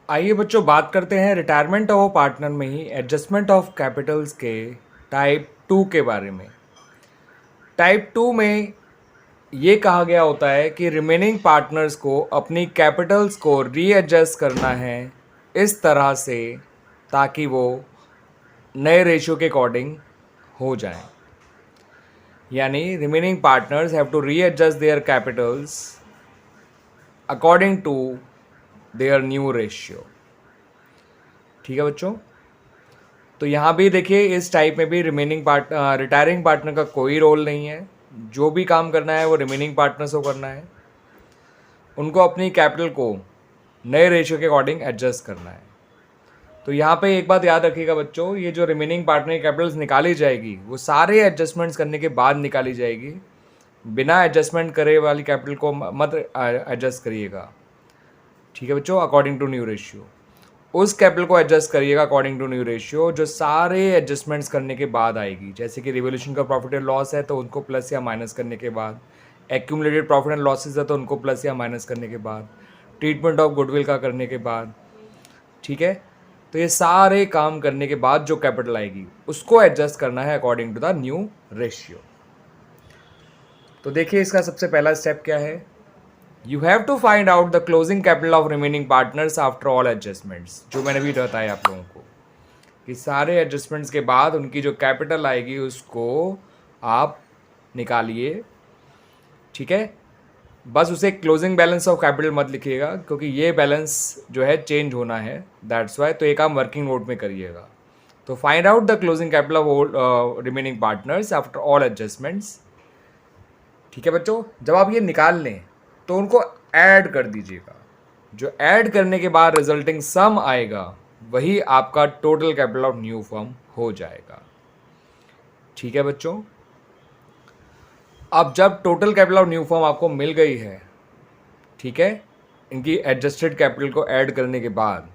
आइए बच्चों बात करते हैं रिटायरमेंट ऑफ पार्टनर में ही एडजस्टमेंट ऑफ कैपिटल्स के टाइप 2 के बारे में। टाइप 2 में ये कहा गया होता है कि रिमेनिंग पार्टनर्स को अपनी कैपिटल्स को रीएडजस्ट करना है इस तरह से ताकि वो नए रेशियो के अकॉर्डिंग हो जाएं। यानी remaining partners have to readjust their capitals according to their new ratio. ठीक है बच्चों, तो यहाँ भी देखिए इस टाइप में भी रिटायरिंग पार्टनर का कोई रोल नहीं है। जो भी काम करना है वो रिमेनिंग पार्टनर्स को करना है। उनको अपनी कैपिटल को नए रेशियो के अकॉर्डिंग एडजस्ट करना है। तो यहाँ पे एक बात याद रखिएगा बच्चों, ये जो रिमेनिंग पार्टनर की कैपिटल्स निकाली जाएगी वो सारे एडजस्टमेंट्स करने के बाद निकाली जाएगी। बिना एडजस्टमेंट करे वाली कैपिटल को मत एडजस्ट करिएगा। ठीक है बच्चों, अकॉर्डिंग टू न्यू रेशियो उस कैपिटल को एडजस्ट करिएगा अकॉर्डिंग टू न्यू रेशियो जो सारे एडजस्टमेंट्स करने के बाद आएगी। जैसे कि रिवोल्यूशन का प्रॉफिट एंड लॉस है तो उनको प्लस या माइनस करने के बाद, एक्यूमुलेटेड प्रॉफिट एंड लॉसेज है तो उनको प्लस या माइनस करने के बाद, ट्रीटमेंट ऑफ गुडविल का करने के बाद। ठीक है, तो ये सारे काम करने के बाद जो कैपिटल आएगी उसको एडजस्ट करना है according to the new ratio. तो देखिए इसका सबसे पहला स्टेप क्या है। You have to find out the closing capital of remaining partners after all adjustments। जो मैंने भी बताया आप लोगों को कि सारे एडजस्टमेंट्स के बाद उनकी जो कैपिटल आएगी उसको आप निकालिए। ठीक है, बस उसे क्लोजिंग बैलेंस ऑफ कैपिटल मत लिखिएगा क्योंकि ये बैलेंस जो है चेंज होना है, दैट्स वाई। तो एक काम वर्किंग नोट में करिएगा। तो find out the closing capital of remaining partners after all adjustments. ठीक है बच्चों, जब आप ये निकाल लें तो उनको ऐड कर दीजिएगा। जो ऐड करने के बाद रिजल्टिंग सम आएगा वही आपका total capital of new firm हो जाएगा। ठीक है बच्चों, अब जब total capital of new firm आपको मिल गई है, ठीक है, इनकी एडजस्टेड कैपिटल को ऐड करने के बाद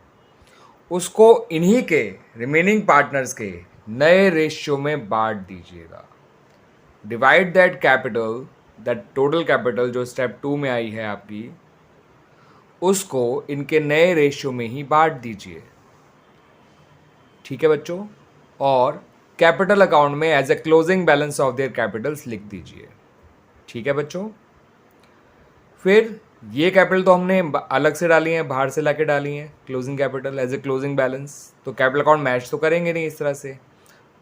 उसको इन्हीं के रिमेनिंग पार्टनर्स के नए रेशियो में बांट दीजिएगा। Divide that capital, that total capital जो स्टेप 2 में आई है आपकी, उसको इनके नए रेशियो में ही बांट दीजिए। ठीक है बच्चों, और कैपिटल अकाउंट में as a closing balance of their capitals लिख दीजिए। ठीक है बच्चों, फिर ये कैपिटल तो हमने अलग से डाली है, बाहर से लाके डाली है closing capital as a closing balance. तो कैपिटल अकाउंट मैच तो करेंगे नहीं इस तरह से।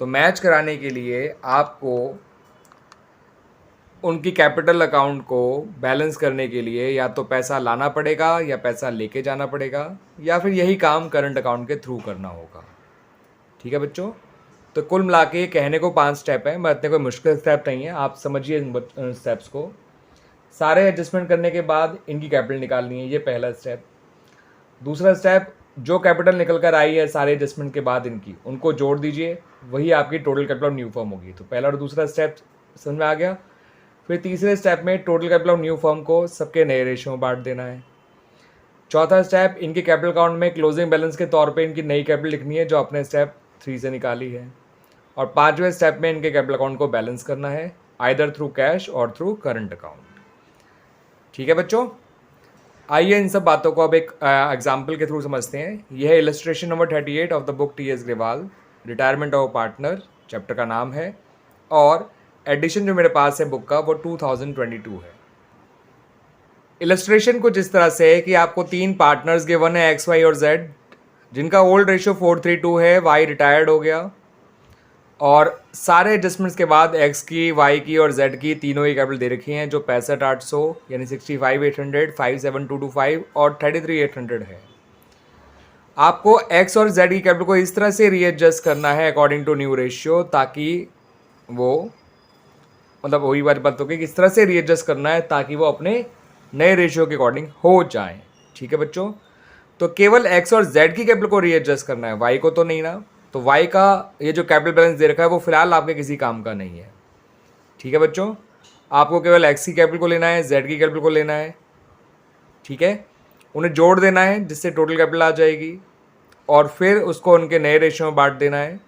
तो मैच कराने के लिए आपको उनकी कैपिटल अकाउंट को बैलेंस करने के लिए या तो पैसा लाना पड़ेगा या पैसा लेके जाना पड़ेगा या फिर यही काम करंट अकाउंट के थ्रू करना होगा। ठीक है बच्चों, तो कुल मिला के कहने को 5 स्टेप है, इतने कोई मुश्किल स्टेप नहीं है। आप समझिए इन स्टेप्स को। सारे एडजस्टमेंट करने के बाद इनकी कैपिटल निकालनी है, ये पहला स्टेप। दूसरा स्टेप, जो कैपिटल निकल कर आई है सारे एडजस्टमेंट के बाद इनकी, उनको जोड़ दीजिए, वही आपकी total capital of new firm होगी। तो पहला और दूसरा स्टेप समझ में आ गया। फिर तीसरे स्टेप में total capital of new firm को सबके नए रेशियो में बांट देना है। चौथा स्टेप, इनके कैपिटल अकाउंट में क्लोजिंग बैलेंस के तौर पे इनकी नई कैपिटल लिखनी है जो आपने स्टेप 3 से निकाली है। और 5वें स्टेप में इनके कैपिटल अकाउंट को बैलेंस करना है, आइदर थ्रू कैश और थ्रू करंट अकाउंट। ठीक है बच्चों, आइए इन सब बातों को अब एक एग्जाम्पल के थ्रू समझते हैं। यह है illustration number 38 of the book T.S.. Grewal, retirement of partner, chapter का नाम है। और एडिशन जो मेरे पास है बुक का वो 2022 है। इलस्ट्रेशन कुछ इस तरह से है कि आपको 3 पार्टनर्स गिवन है एक्स वाई और जेड, जिनका ओल्ड रेशियो 4:3 है। वाई रिटायर्ड हो गया और सारे एडजस्टमेंट्स के बाद एक्स की, वाई की और जेड की तीनों ही कैपिटल दे रखी हैं जो 65,800 यानी 65,800, 57,225 और 33,800 है। आपको एक्स और जेड की कैपिटल को इस तरह से रीएडजस्ट करना है अकॉर्डिंग टू न्यू रेशियो ताकि वो, मतलब वही वाली बात होगी कि इस तरह से रीएडजस्ट करना है ताकि वो अपने नए रेशियो के अकॉर्डिंग हो जाएं। ठीक है बच्चों, तो केवल एक्स और जेड की कैपिटल को रीएडजस्ट करना है, वाई को तो नहीं ना। तो वाई का ये जो कैपिटल बैलेंस दे रखा है वो फिलहाल आपके किसी काम का नहीं है। ठीक है बच्चों, आपको केवल एक्स की कैपिटल को लेना है, जेड की कैपिटल को लेना है। ठीक है, उन्हें जोड़ देना है जिससे टोटल कैपिटल आ जाएगी और फिर उसको उनके नए रेशियो में बांट देना है।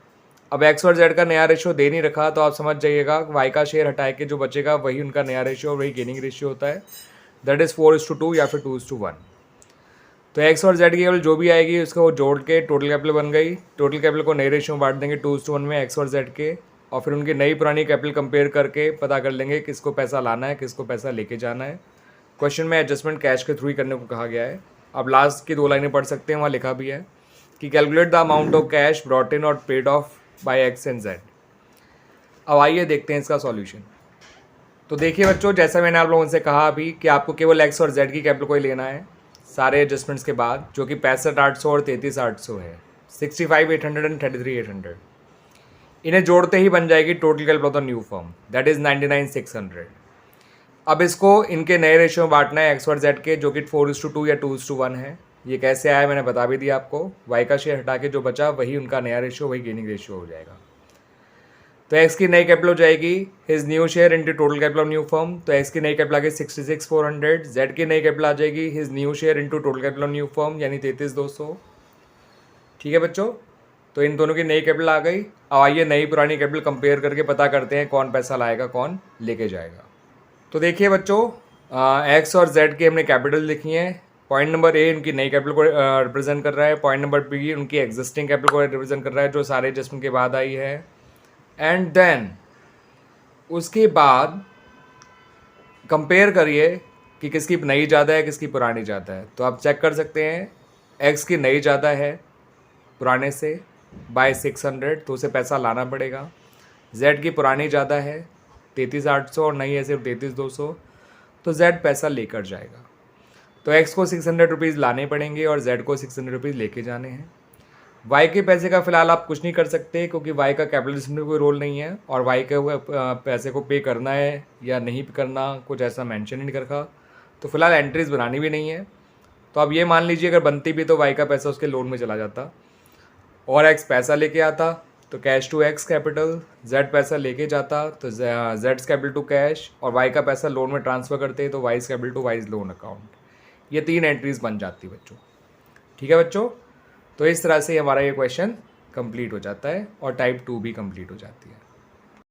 अब एक्स और जेड का नया रेशियो दे नहीं रखा तो आप समझ जाइएगा वाई का शेयर हटाए के जो बचेगा वही उनका नया रेशियो, वही गेनिंग रेशियो होता है, दैट इज़ 4:2 या फिर 2:1। तो एक्स और जेड की केवल जो भी आएगी उसको वो जोड़ के टोटल कैपिटल बन गई। टोटल कैपिटल को नई रेशियो में बांट देंगे 2:1 में एक्स और जेड के, और फिर उनकी नई पुरानी कैपिटल कंपेयर करके पता कर लेंगे किसको पैसा लाना है किसको पैसा लेके जाना है। क्वेश्चन में एडजस्टमेंट कैश के थ्रू ही करने को कहा गया है। अब लास्ट की 2 लाइनें पढ़ सकते हैं, वहाँ लिखा भी है कि calculate the amount of cash brought in और paid off by X and Z. अब आइए देखते हैं इसका सॉल्यूशन। तो देखिए बच्चों, जैसा मैंने आप लोगों से कहा अभी कि आपको केवल एक्स और जेड की कैपिटल को ही लेना है सारे एडजस्टमेंट्स के बाद, जो कि 65,800 और 33,800 है, 65,800 एंड 33,800। इन्हें जोड़ते ही बन जाएगी total capital of the new firm, that is 99,600। अब इसको इनके नए रेशियो में बांटना है एक्स और जेड के, जो कि 4:2 या 2:1 है। ये कैसे आया मैंने बता भी दिया आपको। वाई का शेयर हटा के जो बचा वही उनका नया रेशियो, वही गेनिंग रेशियो हो जाएगा। तो एक्स की नई कैपिटल हो जाएगी his new share into total capital of new firm. तो एक्स की नई कैपिटल आ गई 66,400। जेड की नई कैपिटल आ जाएगी his new share into total capital of new firm, यानी 33,200। ठीक है बच्चों, तो इन दोनों की नई कैपिटल आ गई। अब आइए नई पुरानी कैपिटल कंपेयर करके पता करते हैं कौन पैसा लाएगा कौन लेके जाएगा। तो देखिए बच्चों, एक्स और जेड की हमने कैपिटल लिखी है। पॉइंट नंबर ए उनकी नई कैपिटल को रिप्रेजेंट कर रहा है। पॉइंट नंबर बी उनकी एग्जिस्टिंग कैपिटल को रिप्रेजेंट कर रहा है जो सारे एडजस्टमेंट के बाद आई है। एंड देन उसके बाद कंपेयर करिए कि किसकी नई ज़्यादा है किसकी पुरानी ज़्यादा है। तो आप चेक कर सकते हैं, एक्स की नई ज़्यादा है पुराने से बाय 600, तो उसे पैसा लाना पड़ेगा। जेड की पुरानी ज़्यादा है 33,800 और नई है सिर्फ 33,200, तो जेड पैसा लेकर जाएगा। तो एक्स को 600 रुपीज़ लाने पड़ेंगे और जेड को 600 रुपीज़ लेके जाने हैं। वाई के पैसे का फ़िलहाल आप कुछ नहीं कर सकते क्योंकि वाई का कैपिटलिज्म में कोई रोल नहीं है, और वाई के पैसे को पे करना है या नहीं करना कुछ ऐसा मेंशन ही नहीं रखा, तो फिलहाल एंट्रीज बनानी भी नहीं है। तो आप ये मान लीजिए अगर बनती भी तो वाई का पैसा उसके लोन में चला जाता और एक्स पैसा लेके आता तो cash to X capital, Z पैसा लेके जाता तो जेड्स कैपिटल टू कैश, और वाई का पैसा लोन में ट्रांसफ़र करते तो Y's capital to Y's loan account. ये 3 एंट्रीज बन जाती बच्चों। ठीक है बच्चों, तो इस तरह से हमारा ये क्वेश्चन कंप्लीट हो जाता है और टाइप 2 भी कंप्लीट हो जाती है।